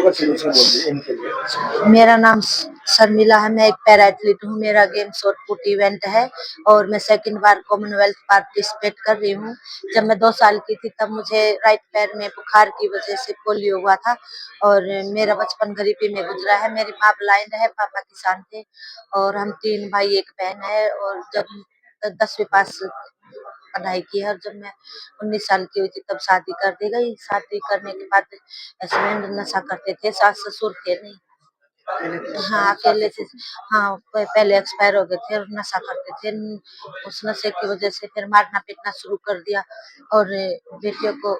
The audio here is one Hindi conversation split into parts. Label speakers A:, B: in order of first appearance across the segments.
A: बार शुरू से बोल दीजिए इनके लिए।
B: मेरा नाम शर्मिला है। मैं एक पैरा एथलीट हूँ। मेरा गेम शॉट पुट इवेंट है और मैं सेकंड बार कॉमनवेल्थ पार्टिसिपेट कर रही हूँ। जब मैं 2 साल की थी तब मुझे राइट पैर में बुखार की वजह से पोलियो हुआ था और मेरा बचपन गरीबी में गुजरा है। मेरी माँ ब्लाइंड है, पापा किसान थे और हम 3 भाई 1 बहन है। और जब 10वीं पास पढ़ाई की है और जब मैं 19 साल की हुई थी तब शादी कर दी गई। शादी करने के बाद हस्बैंड नशा करते थे, सास ससुर थे नहीं। हाँ, अकेले थे। हाँ, पहले एक्सपायर हो गए थे और नशा करते थे। उस नशे की वजह से फिर मारना पीटना शुरू कर दिया और बेटियों को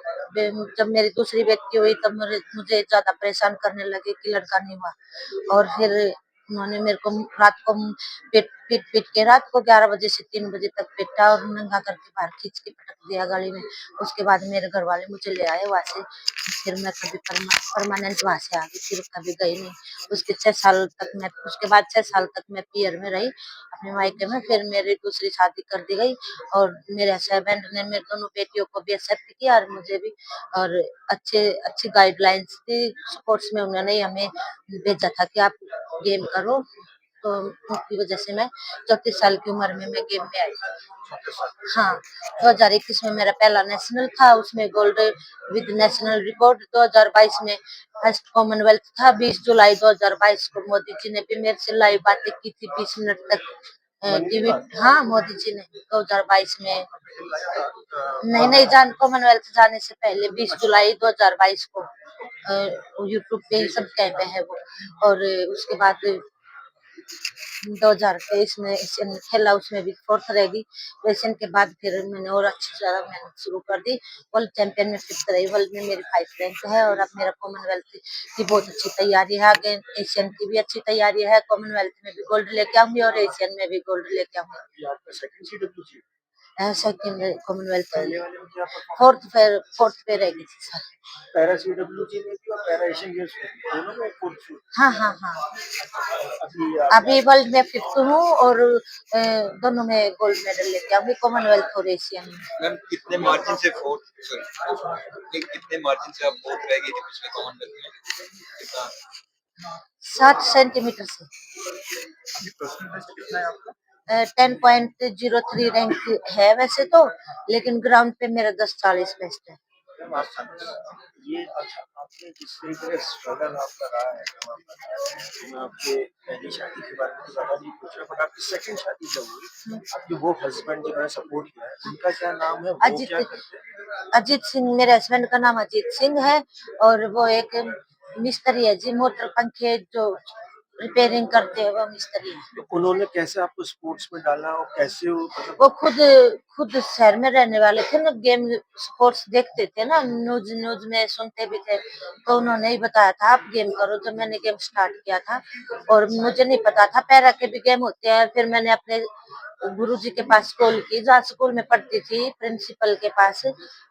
B: जब मेरी दूसरी बेटी हुई तब मुझे ज्यादा परेशान करने लगे कि लड़का नहीं हुआ। और फिर उन्होंने मेरे को रात को पीट के रात को 11 बजे से 3 बजे तक पीटा और नंगा करके बाहर खींच के पटक दिया गाड़ी में। उसके बाद मेरे घर वाले मुझे ले आए वहां से। फिर मैं कभी परमानेंट वहां से आ गई, फिर कभी गई नहीं। उसके बाद 6 साल तक मैं पियर में रही अपने मायके में। फिर मेरी दूसरी शादी कर दी गई और मेरे हस्बैंड ने मेरे दोनों बेटियों को भी एक्सेप्ट किया और मुझे भी। और अच्छी गाइडलाइंस थी स्पोर्ट्स में। उन्होंने हमें भेजा था कि आप गेम करो, तो उनकी वजह से मैं 34 साल की उम्र में मैं गेम में आई। हाँ, 2021 में मेरा पहला नेशनल था, उसमें गोल्ड विद नेशनल रिकॉर्ड। 2022 में फर्स्ट कॉमनवेल्थ था। 20 जुलाई 2022 को मोदी जी ने भी मेरे से लाइव बातें की थी 20 मिनट तक टीवी। हाँ, मोदी जी ने 2022 में नहीं जान कॉमनवेल्थ जाने से पहले 20 जुलाई 2022 को यूट्यूब पे ही सब कहते हैं वो। और उसके बाद 2023 में एशियन खेला, उसमें भी 4th रहेगी। एशियन के बाद फिर मैंने और अच्छी तरह मेहनत शुरू कर दी। वर्ल्ड चैंपियन में 5th रही। वर्ल्ड में मेरी 5 रैंक है और अब मेरा कॉमनवेल्थ की बहुत अच्छी तैयारी है। आगे एशियन की भी अच्छी तैयारी है। कॉमनवेल्थ में भी गोल्ड लेके आऊंगी और एशियन में भी गोल्ड लेके आऊंगी। सेकंड कॉमनवेल्थ फोर्थ पे रहेगी थी सर।
A: पैरा सीडब्ल्यूजी में भी और पैरा एशियन गेम्स में भी, दोनों में 4th।
B: हाँ। अभी वर्ल्ड में 5th हूँ और दोनों में गोल्ड मेडल लेके आऊंगी, कॉमनवेल्थ और एशियन में।
C: मैम कितने मार्जिन से आप 4th रह गई थी पिछले कॉमनवेल्थ में? कितना?
B: 7 सेंटीमीटर से।
A: अभी पर्सनल बेस्ट कितना है आपका?
B: 10.03 रैंक है वैसे तो, लेकिन ग्राउंड पे मेरा 10.40 बेस्ट है।
A: ये अच्छा, आपने जिस तरीके का स्ट्रगल आपका रहा है, मैं आपके पहली शादी के बारे में तो ज्यादा नहीं पूछ रहा, बट आपकी सेकंड शादी जब हुई, आपके वो हस्बैंड जिन्होंने सपोर्ट किया है, उनका क्या नाम है, वो क्या करते हैं?
B: अजीत सिंह। मेरे हस्बैंड का नाम अजीत सिंह है और वो एक मिस्त्री है जी, मोटर पंखे जो रिपेयरिंग करते हैं वो मिस्त्री है।
A: तो उन्होंने कैसे आपको स्पोर्ट्स में डाला और कैसे
B: वो खुद शहर में रहने वाले थे ना, गेम स्पोर्ट्स देखते थे ना, न्यूज में सुनते भी थे, तो उन्होंने ही बताया था आप गेम करो। जब मैंने गेम स्टार्ट किया था और मुझे नहीं पता था पैरा के भी गेम होते हैं। फिर मैंने अपने गुरुजी के पास कॉल की, जहाँ स्कूल में पढ़ती थी प्रिंसिपल के पास,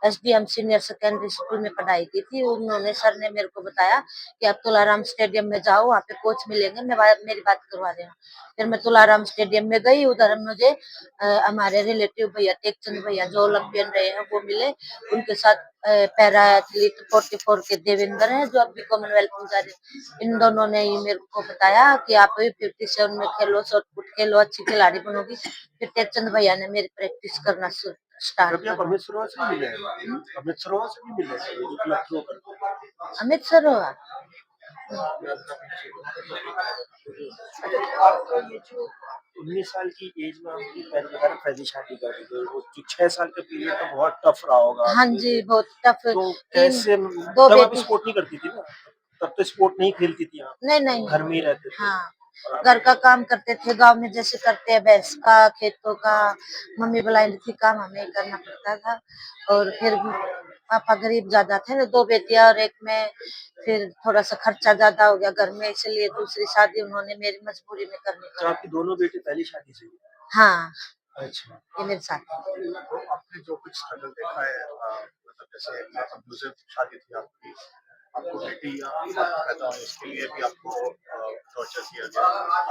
B: SDM सीनियर सेकेंडरी स्कूल में पढ़ाई की थी। उन्होंने सर ने मेरे को बताया कि आप तुलाराम स्टेडियम में जाओ, वहाँ पे कोच मिलेंगे, मेरी बात करवा देना। फिर मैं तुलाराम स्टेडियम में गई। उधर मुझे हमारे रिलेटिव भैया टेकचंद भैया जो ओलंपियन रहे हैं वो मिले। उनके साथ पैरा एथलीट 44 के देवेंद्र हैं जो अभी कॉमनवेल्थ में जा रहे हैं। इन दोनों ने ही मेरे को बताया कि आप भी 57 में खेलो, शॉटपुट खेलो, अच्छी खिलाड़ी बनोगी। फिर टेकचंद भैया ने मेरी प्रैक्टिस करना स्टार्ट कर।
A: अमित सरोवर से मिले हैं? अमित सरोवर से भी मिले हैं जो क्लब थ्रो करते हैं?
B: अमित सरोवर।
A: आपका ये जो 19 साल की एज में आपकी पहली शादी कर दी, तो वो जो 6 साल का पीरियड तो बहुत टफ रहा होगा।
B: हाँ जी, बहुत टफ।
A: तो कैसे,
B: दो
A: तब आप
B: बेटी।
A: स्पोर्ट नहीं करती थी ना, तब तो स्पोर्ट नहीं खेलती थी आप,
B: नहीं
A: घर में ही रहते थे।
B: हाँ, घर का काम करते थे गांव में जैसे करते हैं, भैंस का, खेतों का। मम्मी बुलाई थी, काम हमें करना पड़ता था। और फिर पापा गरीब ज्यादा थे ना, 2 बेटियां और 1 में, फिर थोड़ा सा खर्चा ज्यादा हो गया घर में, इसलिए दूसरी शादी उन्होंने मेरी मजबूरी में करनी
A: तो
B: पड़ी।
A: आपकी दोनों बेटी पहली शादी से हुई?
B: हाँ,
A: अच्छा।
B: ये मेरे साथ।
A: तो आपने जो कुछ स्ट्रगल देखा है, मतलब जैसे अब्यूजिव शादी थी आपकी, आपको बेटी या पैदा हुई, उसके लिए भी आपको टॉर्चर किया गया।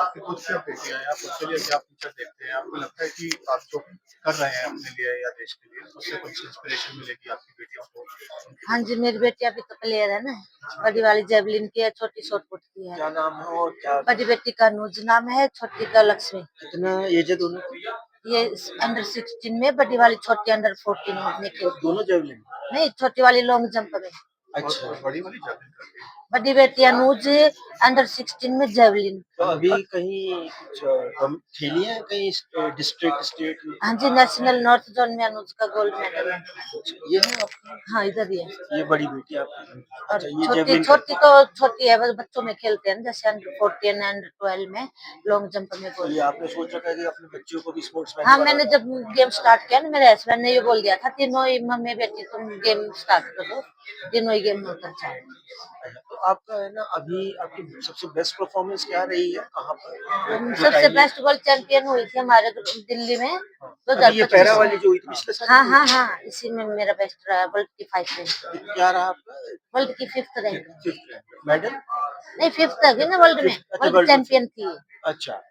A: आपकी खुद की बेटियां हैं, आप उसके लिए क्या फ्यूचर देखते हैं? आपको लगता है कि आप जो कर रहे हैं अपने लिए या देश के लिए, उससे कुछ इंस्पिरेशन मिलेगी आपकी बेटियों को?
B: हाँ जी, मेरी बेटी अभी तो प्लेयर है ना। बड़ी वाली जेवलिन की है, छोटी शॉट पुट की है।
D: क्या नाम है और क्या
B: बड़ी बेटी का नूज नाम है, छोटी का लक्ष्मी।
D: कितना एज है दोनों की?
B: ये अंडर 16 में, बड़ी वाली छोटी अंडर 14 में खेलती
D: दोनों जेवलिन?
B: है। नहीं, छोटी वाली लॉन्ग जंप में।
D: अच्छा।
A: और बड़ी वाली जाती करती है।
B: बड़ी बेटी अनुज अंडर 16 में जेवलिन।
D: तो अभी कहीं कुछ हम खेली है कहीं डिस्ट्रिक्ट स्टेट में?
B: हाँ जी, नेशनल नॉर्थ जोन में अनुज का गोल्ड मेडल है।
D: ये है आपकी?
B: हाँ, इधर ही है।
D: ये बड़ी बेटी आपकी?
B: और
D: अच्छा, ये
B: छोटी
D: जेवलिन
B: छोटी तो छोटी है, बस बच्चों में खेलते हैं, जैसे अंडर 14 अंडर 12 में लॉन्ग जंप में
D: तो
B: गोल्ड।
D: ये आपने सोच रखा है कि अपने बच्चों को भी स्पोर्ट्समैन
B: हाँ,
D: बनाना
B: मैंने
D: है?
B: जब गेम स्टार्ट किया ना, मेरे हस्बैंड ने ये बोल दिया था, तीनों ही मम्मी बेटी तुम गेम स्टार्ट करो, तीनों ही गेम में उतर जाओ।
D: तो आपका है ना अभी आपकी सबसे बेस्ट परफॉर्मेंस क्या रही है, कहाँ पर जो
B: सबसे
D: टाइम?
B: बेस्ट वर्ल्ड चैंपियन हुई थी हमारे दिल्ली में
D: अभी ये पैरा
B: 2025
D: वाली
B: में।
D: जो हुई थी पिछले साल
B: हाँ
D: हुई
B: हाँ
D: थी?
B: हाँ, इसी में मेरा बेस्ट रहा, वर्ल्ड की 5 रैंक,
D: तो क्या रहा आपका?
B: वर्ल्ड की 5th rank.
D: 5th rank medal?
B: नहीं, 5th है ना वर्ल्ड में,
D: अच्छा,
B: वर्ल्ड
D: वर्ल्ड में
B: चैंपियन थी ये।
D: अच्छा,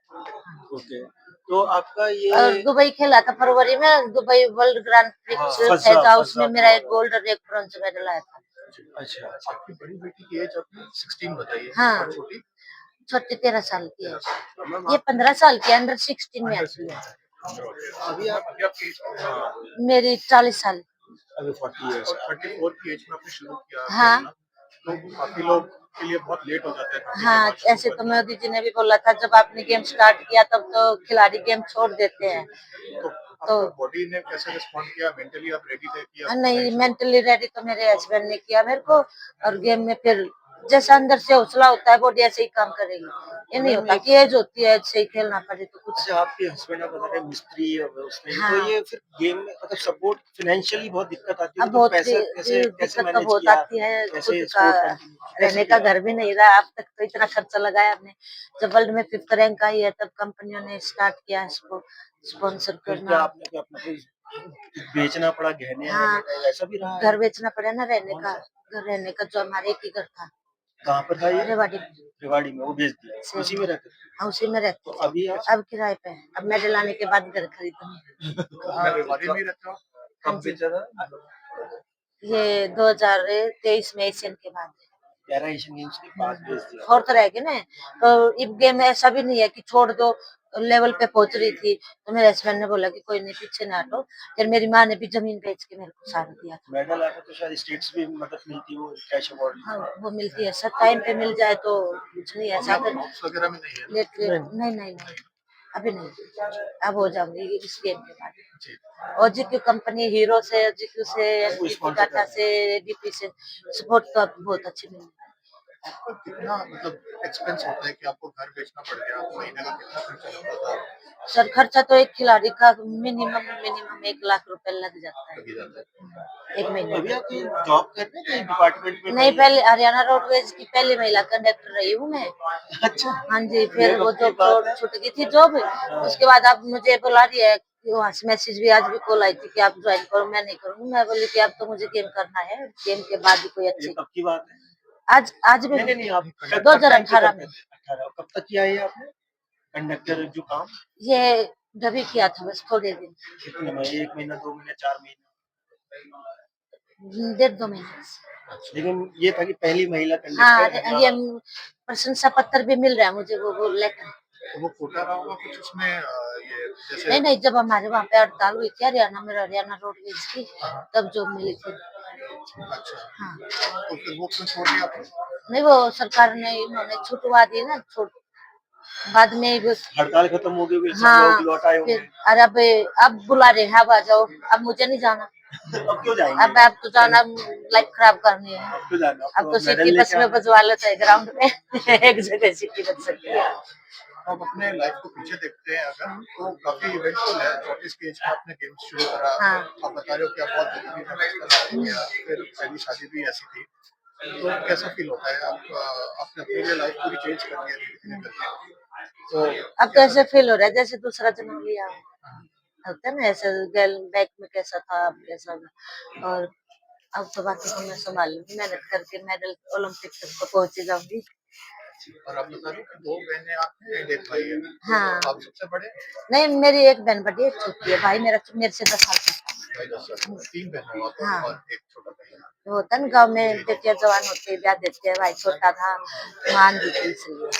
D: ओके। तो आपका
B: और
D: ये
B: दुबई खेला था फरवरी में, Dubai world grand prix
D: Fazza
B: Faiza,
D: Fazza
B: उसमें मेरा एक गोल्ड और एक ब्रॉन्ज मेडल आया था।
D: अच्छा अच्छा।
A: आपकी बड़ी बेटी की एज आपने 16 बताई है
B: हाँ,
A: और छोटी
B: छोटी 13 साल की है।
A: 13 साल। मैम
B: ये
A: आप
B: 15 साल की अंडर 16 में
A: अंडर
B: आती है।
A: 16
D: अभी आप
A: अभी आपकी एज कितना है?
B: मेरी 40 साल।
D: अभी 40 इयर्स
A: और 34 की एज में आपने शुरू किया
B: हाँ
A: खेलना, तो काफी लोग के लिए बहुत लेट हो जाता है काफी के
B: हाँ,
A: बाद शुरू
B: ऐसे तो
A: करना।
B: मोदी जी ने भी बोला था, जब आपने गेम स्टार्ट किया तब तो खिलाड़ी गेम छोड़ देते हैं।
A: तो
B: तो
A: आपका बॉडी ने कैसे रिस्पॉन्ड किया, मेंटली आप रेडी थे कि आप
B: नहीं,
A: नहीं शुरू?
B: मेंटली रेडी तो मेरे हस्बैंड ने किया मेरे को, और गेम में फिर जैसा अंदर से हौसला होता है, बॉडी ऐसे ही काम करेगी। ये नहीं
D: मैम
B: होता
D: एक
B: कि एज होती है एज से ही खेलना पड़े तो कुछ।
D: अच्छा, आपके हस्बैंड आप बता रहे हैं मिस्त्री और उसमें तो
B: हाँ,
D: ये फिर गेम में मतलब सपोर्ट फाइनेंशियली बहुत दिक्कत आती
B: अब
D: होगी, तो
B: बहुत
D: पैसे कैसे कैसे
B: दिक्कत तो
D: मैनेज
B: बहुत
D: किया?
B: आती है, खुद
D: कैसे
B: का
D: स्पोर्ट कंटिन्यू कैसे
B: रहने का
D: किया?
B: घर भी नहीं रहा अब तक, तो इतना खर्चा लगाया हमने। जब वर्ल्ड में 5th रैंक आई है तब कंपनियों ने स्टार्ट किया इसको स्पॉन्सर
D: फिर क्या
B: करना।
D: आपने क्या अपना कोई बेचना पड़ा गहने
B: हाँ,
D: वहने का, ऐसा भी रहा है?
B: घर बेचना पड़ा ना, रहने
D: कौन
B: का।
D: सा?
B: घर रहने का जो हमारे एक ही घर था,
D: कहाँ पर था ये?
B: रेवाड़ी
D: रेवाड़ी में, वो बेच दिया,
B: से।
D: उसी में रहते थे?
B: हाँ, उसी में रहते
D: तो
B: थे।
D: अभी आप
B: अब किराए पे है। अब मेडल आने के बाद घर खरीदूंगी।
A: अपने रेवाड़ी में ही रहते हो?
B: हाँ
D: कब
B: जी,
D: बेचा था?
B: ये 2023 में एशियन के बाद।
D: पैरा एशियन गेम्स के बाद बेच दिया?
B: फोर्थ रह गए ना, तो इस गेम में ऐसा भी नहीं है कि छोड़ दो, लेवल पे पहुंच रही थी तो मेरे हस्बैंड ने बोला कि कोई नहीं, पीछे ना हटो। फिर मेरी माँ ने भी जमीन बेच के मेरे को सहारा दिया था।
D: मेडल आता तो शायद स्टेट्स भी मदद मिलती, वो कैश अवार्ड।
B: हाँ, वो मिलती है सर, टाइम पे मिल जाए तो कुछ नहीं
A: अभी
B: ऐसा।
A: आप
B: अगर
A: टॉप्स वगैरह में नहीं है ना?
B: लेट
D: नहीं
B: नहीं नहीं नहीं, अभी नहीं, अब हो जाऊंगी इस गेम के बाद।
A: जी।
B: ओजीक्यू कंपनी, हीरो से, ओजीक्यू से,
D: वो
B: एनटीटी
D: स्पॉन्सर कर
B: टाटा
D: रहे
B: से, एडीपी से सपोर्ट तो अब बहुत अच्छी मिल रही है।
A: आपका कितना मतलब एक्सपेंस होता है कि आपको घर बेचना पड़ गया, तो महीने का कितना खर्चा होता था?
B: सर, खर्चा तो एक खिलाड़ी का मिनिमम मिनिमम 1 लाख रुपए लग जाता है
A: लग ही जाता है।
B: एक
D: हैं।
B: महीने
D: अभी
B: में।
D: आप कहीं जॉब करते हैं कहीं डिपार्टमेंट में
B: नहीं,
D: कहीं?
B: पहले हरियाणा रोडवेज की पहली महिला कंडक्टर रही हूँ मैं।
D: अच्छा,
B: हाँ जी,
D: ये
B: फिर वो
D: कब की
B: जॉब
D: बात है?
B: छूट गई थी जॉब।
D: हाँ।
B: उसके बाद अब मुझे बुला रही है कि वहाँ से मैसेज भी, आज भी कॉल आई थी कि आप ज्वाइन करो। मैं नहीं करूंगी, मैं बोली कि अब तो मुझे गेम करना है, गेम के बाद ही कोई
D: ये
B: अच्छी।
D: कब की बात है?
B: आज भी
D: नहीं नहीं नहीं, आप कब टाइम से
B: 2018
D: करते
B: में।
D: थे? 18 कब तक किया है ये आपने कंडक्टर जो काम?
B: ये जब किया था, बस थोड़े दिन,
D: कितने महीने, 1 महीना 2 महीने 4 महीने?
B: 1.5 2 महीने।
D: लेकिन ये था कि पहली महिला
B: हाँ,
D: कंडक्टर
B: ये
D: हरियाणा।
B: प्रशंसा पत्र भी मिल रहा है मुझे, वो लेटर।
A: तो वो कोटा रहा होगा कुछ उसमें ये जैसे।
B: नहीं नहीं, जब हमारे वहाँ पे हड़ताल हुई थी हरियाणा में, हरियाणा रोडवेज की,
A: हाँ,
B: तब जॉब मिली थी।
A: अच्छा।
B: हाँ,
A: तो फिर वो क्यों छोड़ दिया आपने?
B: नहीं, वो सरकार ने इन्होंने छुटवा दी ना, छूट बाद में
D: हड़ताल खत्म हो गई, फिर सब
B: हाँ,
D: लोग लौट आए
B: फिर
D: होंगे।
B: अरे अब बुला रहे हैं, अब आ जाओ। अब मुझे नहीं जाना,
D: अब क्यों जाएंगे?
B: अब तो जाना, लाइफ खराब करनी है।
D: अब क्यों जाना?
B: अब तो
D: मेडल
B: सिटी बस
D: लेके
B: में
D: आना है।
B: बजवा लेते हैं ग्राउंड में। एक जगह सिटी बच सकती है।
A: हम अपने लाइफ को पीछे देखते हैं अगर, तो काफी इवेंटफुल है। 34 की एज में आपने गेम्स शुरू करा।
B: हाँ।
A: आप बता रहे हो कि आप बहुत जल्दी में नेशनल किया, फिर पहली शादी भी ऐसी थी, तो कैसा फील होता है? आप आपने अपनी लिए लाइफ पूरी चेंज कर दी है धीरे धीरे करके, तो
B: अब तो ऐसे फील हो रहा है जैसे दूसरा जन्म लिया हो। होता है ना ऐसे, गर्ल बैक में कैसा था, अब कैसा था। और अब तो बाकी तो मैं संभाल लूंगी, मेहनत करके मेडल ओलंपिक तक तो पहुंच ही जाऊंगी।
A: और आप बता रहे हो कि 2 बहनें आपने एंड 1 भाई है,
B: हाँ,
A: तो आप सबसे बड़े?
B: नहीं, मेरी एक बहन बड़ी है, एक छोटी है। भाई मेरा मेरे से 10 साल का।
A: भाई 10 साल 3 बहन हो आप
B: हाँ।
A: और एक छोटा भाई है।
B: वो होता ना गाँव में बेटियां जवान होती है ब्याह देते हैं, भाई छोटा था मान दी थी इसलिए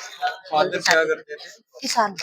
C: फादर
B: जल्दी
C: क्या
B: शादी
C: करते थे?
B: किसान।